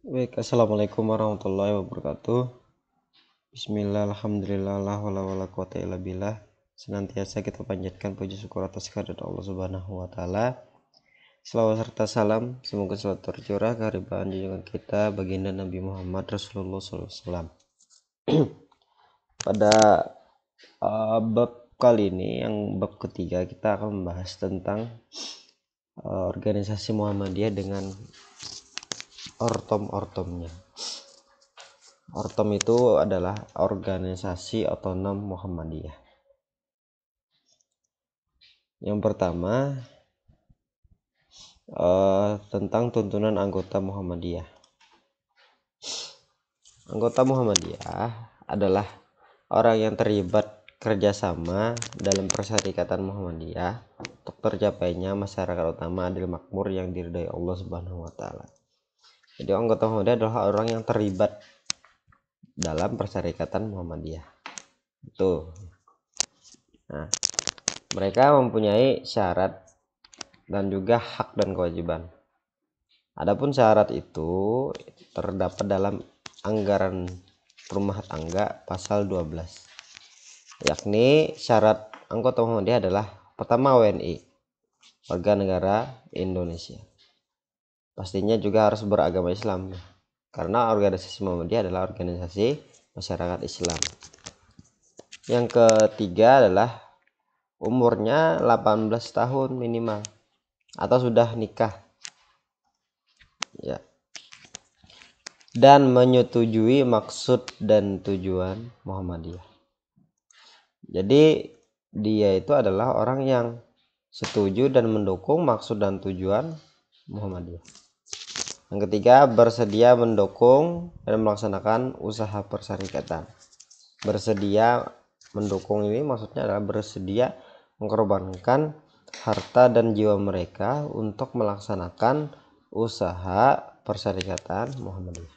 Baik, assalamualaikum warahmatullahi wabarakatuh. Bismillah, alhamdulillah, la haula wala quwata illa billah. Senantiasa kita panjatkan puji syukur atas kehadirat Allah Subhanahu wa taala. Selawat serta salam semoga selalu tercurah kehadiran junjungan kita baginda Nabi Muhammad Rasulullah SAW. Pada bab kali ini, yang bab ketiga, kita akan membahas tentang organisasi Muhammadiyah dengan ortom-ortomnya. Ortom itu adalah organisasi otonom Muhammadiyah. Yang pertama, tentang tuntunan anggota Muhammadiyah. Anggota Muhammadiyah adalah orang yang terlibat kerjasama dalam perserikatan Muhammadiyah untuk tercapainya masyarakat utama adil makmur yang diridhai Allah Subhanahu wa taala. Jadi anggota Muhammadiyah adalah orang yang terlibat dalam perserikatan Muhammadiyah. Itu. Nah, mereka mempunyai syarat dan juga hak dan kewajiban. Adapun syarat itu terdapat dalam anggaran rumah tangga pasal 12. Yakni syarat anggota Muhammadiyah adalah pertama WNI, warga negara Indonesia. Pastinya juga harus beragama Islam, karena organisasi Muhammadiyah adalah organisasi masyarakat Islam. Yang ketiga adalah umurnya 18 tahun minimal atau sudah nikah, ya, dan menyetujui maksud dan tujuan Muhammadiyah. Jadi dia itu adalah orang yang setuju dan mendukung maksud dan tujuan Muhammadiyah. Yang ketiga, bersedia mendukung dan melaksanakan usaha perserikatan. Bersedia mendukung ini maksudnya adalah bersedia mengorbankan harta dan jiwa mereka untuk melaksanakan usaha perserikatan Muhammadiyah.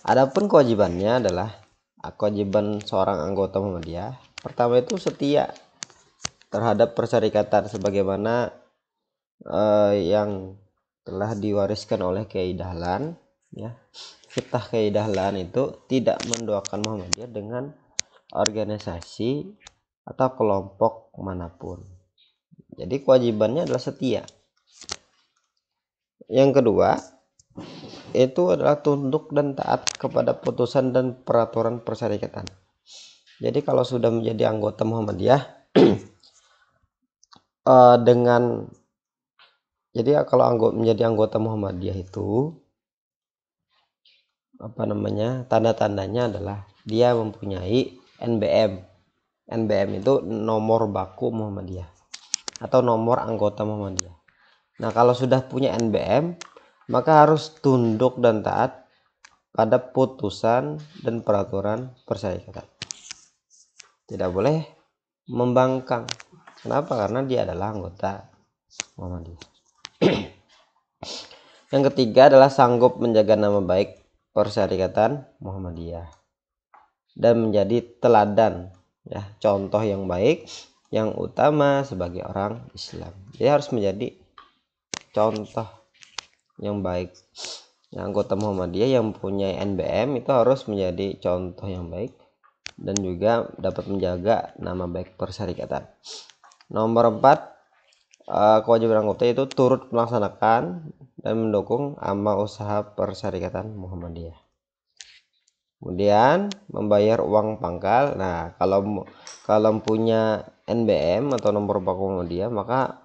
Adapun kewajibannya adalah kewajiban seorang anggota Muhammadiyah. Pertama itu setia terhadap perserikatan sebagaimana yang telah diwariskan oleh Kiai Dahlan, ya. Fitah Kiai Dahlan itu tidak mendoakan Muhammadiyah dengan organisasi atau kelompok manapun. Jadi kewajibannya adalah setia. Yang kedua itu adalah tunduk dan taat kepada putusan dan peraturan perserikatan. Jadi kalau sudah menjadi anggota Muhammadiyah kalau menjadi anggota Muhammadiyah itu tanda-tandanya adalah dia mempunyai NBM. NBM itu nomor baku Muhammadiyah atau nomor anggota Muhammadiyah. Nah, kalau sudah punya NBM, maka harus tunduk dan taat pada putusan dan peraturan perserikatan. Tidak boleh membangkang. Kenapa? Karena dia adalah anggota Muhammadiyah. Yang ketiga adalah sanggup menjaga nama baik perserikatan Muhammadiyah dan menjadi teladan, ya, contoh yang baik yang utama sebagai orang Islam. Dia harus menjadi contoh yang baik. Yang anggota Muhammadiyah yang mempunyai NBM itu harus menjadi contoh yang baik dan juga dapat menjaga nama baik perserikatan. Nomor 4, kewajiban anggota itu turut melaksanakan dan mendukung amal usaha perserikatan Muhammadiyah. Kemudian membayar uang pangkal. Nah, kalau punya NBM atau nomor baku Muhammadiyah, maka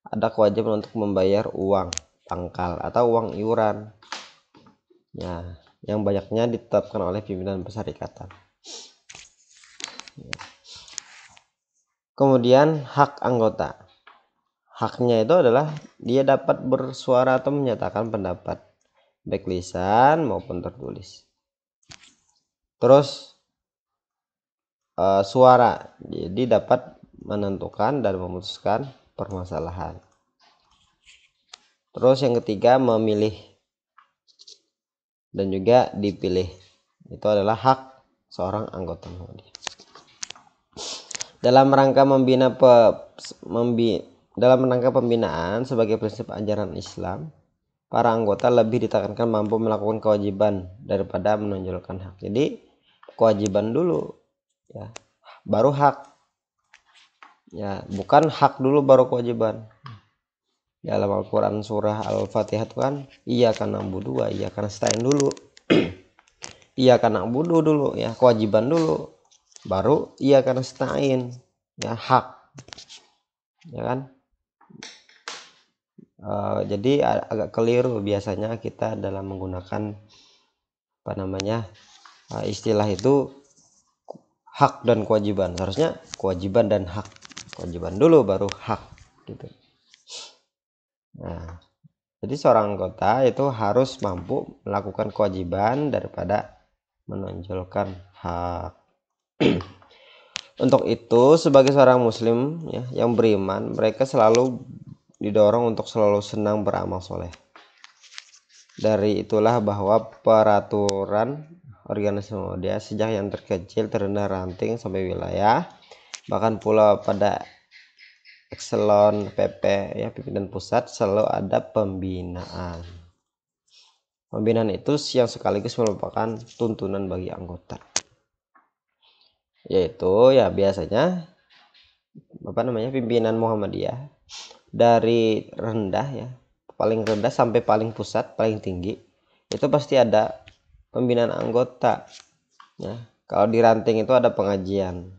ada kewajiban untuk membayar uang pangkal atau uang iuran, ya, yang banyaknya ditetapkan oleh pimpinan perserikatan. Kemudian hak anggota. Haknya itu adalah dia dapat bersuara atau menyatakan pendapat, baik lisan maupun tertulis. Terus suara, jadi dapat menentukan dan memutuskan permasalahan. Terus yang ketiga, memilih dan juga dipilih. Itu adalah hak seorang anggota Muhammadiyah. Dalam rangka pembinaan sebagai prinsip ajaran Islam, para anggota lebih ditekankan mampu melakukan kewajiban daripada menonjolkan hak. Jadi kewajiban dulu ya, baru hak. Ya, bukan hak dulu baru kewajiban. Dalam Al-Quran surah Al-Fatihah itu kan iyyaka na'budu wa iyyaka nasta'in dulu. Iyyaka na'budu dulu ya, kewajiban dulu. Baru iyyaka nasta'in ya, hak. Ya kan? Jadi agak keliru biasanya kita dalam menggunakan apa namanya istilah itu hak dan kewajiban. Seharusnya kewajiban dan hak. Kewajiban dulu baru hak gitu. Nah, jadi seorang anggota itu harus mampu melakukan kewajiban daripada menonjolkan hak. Untuk itu, sebagai seorang muslim ya, yang beriman, mereka selalu didorong untuk selalu senang beramal soleh. Dari itulah bahwa peraturan organisasi Muhammadiyah sejak yang terkecil terendah ranting sampai wilayah, bahkan pula pada ekselon PP ya, pimpinan pusat, selalu ada pembinaan. Pembinaan itu yang sekaligus merupakan tuntunan bagi anggota, yaitu ya biasanya apa namanya pimpinan Muhammadiyah dari rendah ya, paling rendah sampai paling pusat paling tinggi itu pasti ada pembinaan anggota ya. Kalau di ranting itu ada pengajian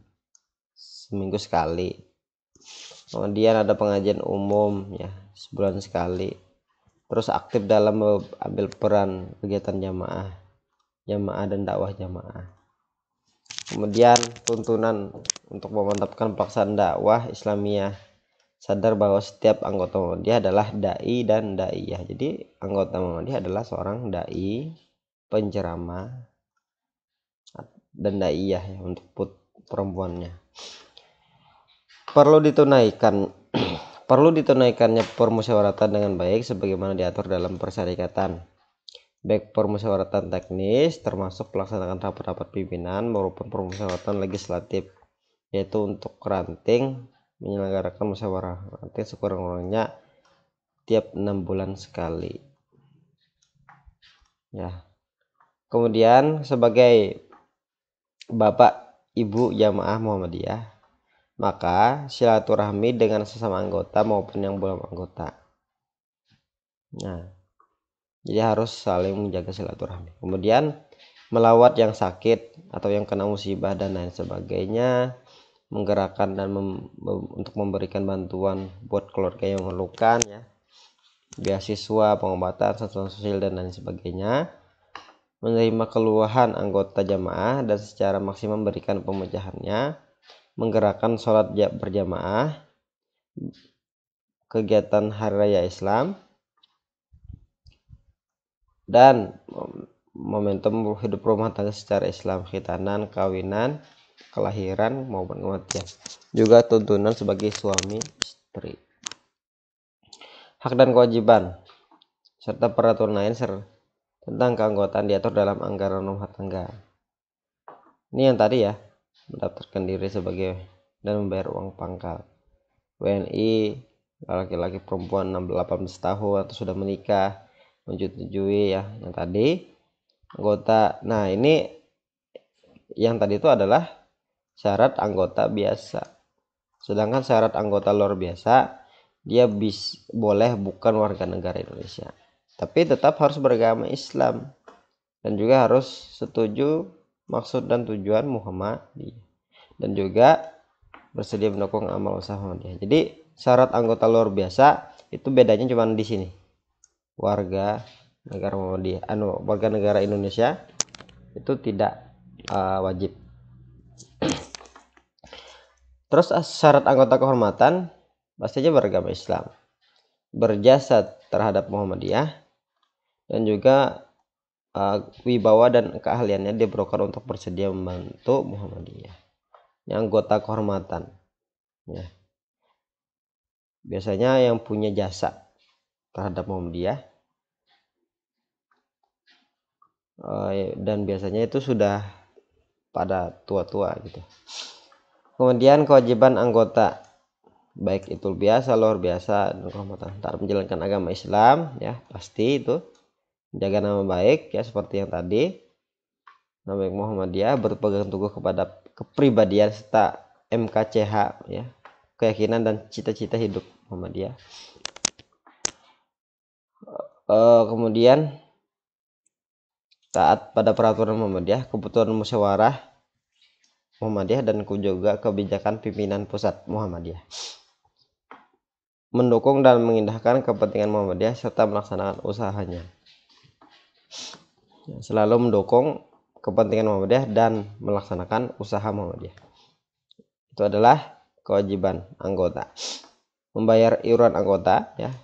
seminggu sekali, kemudian ada pengajian umum ya sebulan sekali, terus aktif dalam mengambil peran kegiatan jamaah dan dakwah jamaah. Kemudian tuntunan untuk memantapkan pelaksanaan dakwah Islamiyah, sadar bahwa setiap anggota Muhammadiyah adalah dai dan daiyah. Jadi anggota Muhammadiyah adalah seorang dai, penceramah dan daiyah ya, untuk perempuannya. Perlu ditunaikannya permusyawaratan dengan baik sebagaimana diatur dalam persyarikatan, baik permusyawaratan teknis termasuk pelaksanaan rapat-rapat pimpinan maupun permusyawaratan legislatif, yaitu untuk ranting menyelenggarakan musyawarah ranting sekurang-kurangnya tiap 6 bulan sekali ya. Kemudian sebagai bapak ibu jamaah Muhammadiyah, maka silaturahmi dengan sesama anggota maupun yang belum anggota. Nah, jadi harus saling menjaga silaturahmi. Kemudian melawat yang sakit atau yang kena musibah dan lain sebagainya, menggerakkan dan untuk memberikan bantuan buat keluarga yang memerlukan ya, beasiswa, pengobatan, bantuan sosial dan lain sebagainya, menerima keluhan anggota jamaah dan secara maksimal memberikan pemecahannya, menggerakkan sholat berjamaah, kegiatan hari raya Islam, dan momentum hidup rumah tangga secara Islam, khitanan, kawinan, kelahiran maupun kematian. Juga tuntunan sebagai suami istri. Hak dan kewajiban serta peraturan lain tentang keanggotaan diatur dalam anggaran rumah tangga. Ini yang tadi ya, mendaftarkan diri sebagai dan membayar uang pangkal. WNI laki-laki perempuan 18 tahun atau sudah menikah menyetujui ya yang tadi anggota. Nah, ini yang tadi itu adalah syarat anggota biasa. Sedangkan syarat anggota luar biasa dia boleh bukan warga negara Indonesia, tapi tetap harus beragama Islam dan juga harus setuju maksud dan tujuan Muhammadiyah dan juga bersedia mendukung amal usaha Muhammadiyah. Jadi syarat anggota luar biasa itu bedanya cuma di sini. Warga negara Muhammadiyah, warga negara Indonesia itu tidak wajib. Terus syarat anggota kehormatan pastinya beragama Islam, berjasa terhadap Muhammadiyah, dan juga wibawa dan keahliannya diperlukan untuk bersedia membantu Muhammadiyah. Ini anggota kehormatan ya. Biasanya yang punya jasa terhadap Muhammadiyah dan biasanya itu sudah pada tua-tua gitu. Kemudian kewajiban anggota baik itu biasa, luar biasa, dan kehormatan saat menjalankan agama Islam, ya pasti itu menjaga nama baik, ya seperti yang tadi, nama baik Muhammadiyah berpegang teguh kepada kepribadian serta MKCH, ya keyakinan dan cita-cita hidup Muhammadiyah. Kemudian taat pada peraturan Muhammadiyah, keputusan musyawarah Muhammadiyah, dan juga kebijakan pimpinan pusat Muhammadiyah. Mendukung dan mengindahkan kepentingan Muhammadiyah serta melaksanakan usahanya. Selalu mendukung kepentingan Muhammadiyah dan melaksanakan usaha Muhammadiyah. Itu adalah kewajiban anggota. Membayar iuran anggota, ya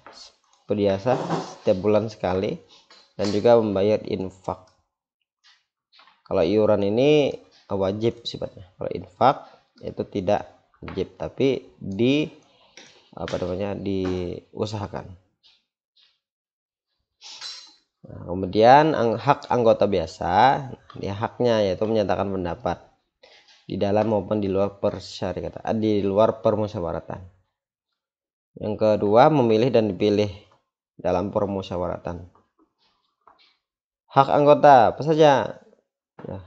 biasa setiap bulan sekali, dan juga membayar infak. Kalau iuran ini wajib sifatnya. Kalau infak itu tidak wajib, tapi diusahakan. Nah, kemudian hak anggota biasa, dia haknya yaitu menyatakan pendapat di dalam maupun di luar persyarikatan, di luar permusyawaratan. Yang kedua, memilih dan dipilih dalam permusyawaratan. Hak anggota apa saja? Ya.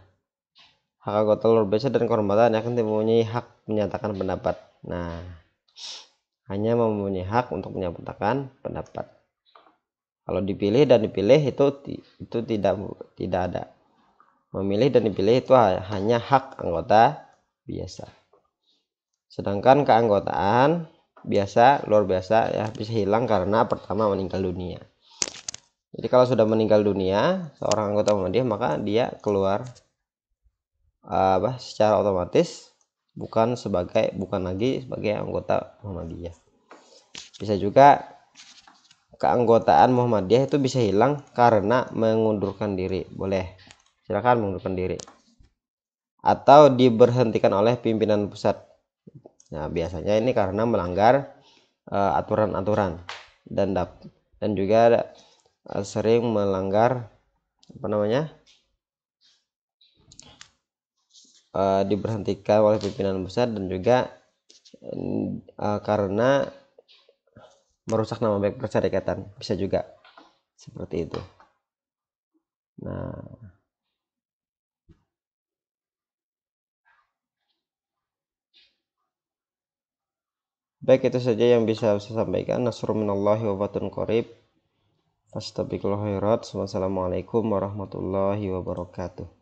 Hak anggota luar biasa dan kehormatan akan mempunyai hak menyatakan pendapat. Nah, hanya mempunyai hak untuk menyatakan pendapat. Kalau dipilih dan dipilih itu tidak ada. Memilih dan dipilih itu hanya hak anggota biasa. Sedangkan keanggotaan biasa, luar biasa, ya bisa hilang karena pertama meninggal dunia. Jadi kalau sudah meninggal dunia seorang anggota Muhammadiyah, maka dia keluar secara otomatis bukan lagi sebagai anggota Muhammadiyah. Bisa juga keanggotaan Muhammadiyah itu bisa hilang karena mengundurkan diri. Boleh, silakan mengundurkan diri. Atau diberhentikan oleh pimpinan pusat. Nah, biasanya ini karena melanggar aturan-aturan dan juga sering melanggar diberhentikan oleh pimpinan pusat, dan juga karena merusak nama baik persyarikatan, bisa juga seperti itu. Nah, baik, itu saja yang bisa saya sampaikan. Nasrun minallahi wa fatun qarib. Fastabiqul khairat. Wassalamualaikum warahmatullahi wabarakatuh.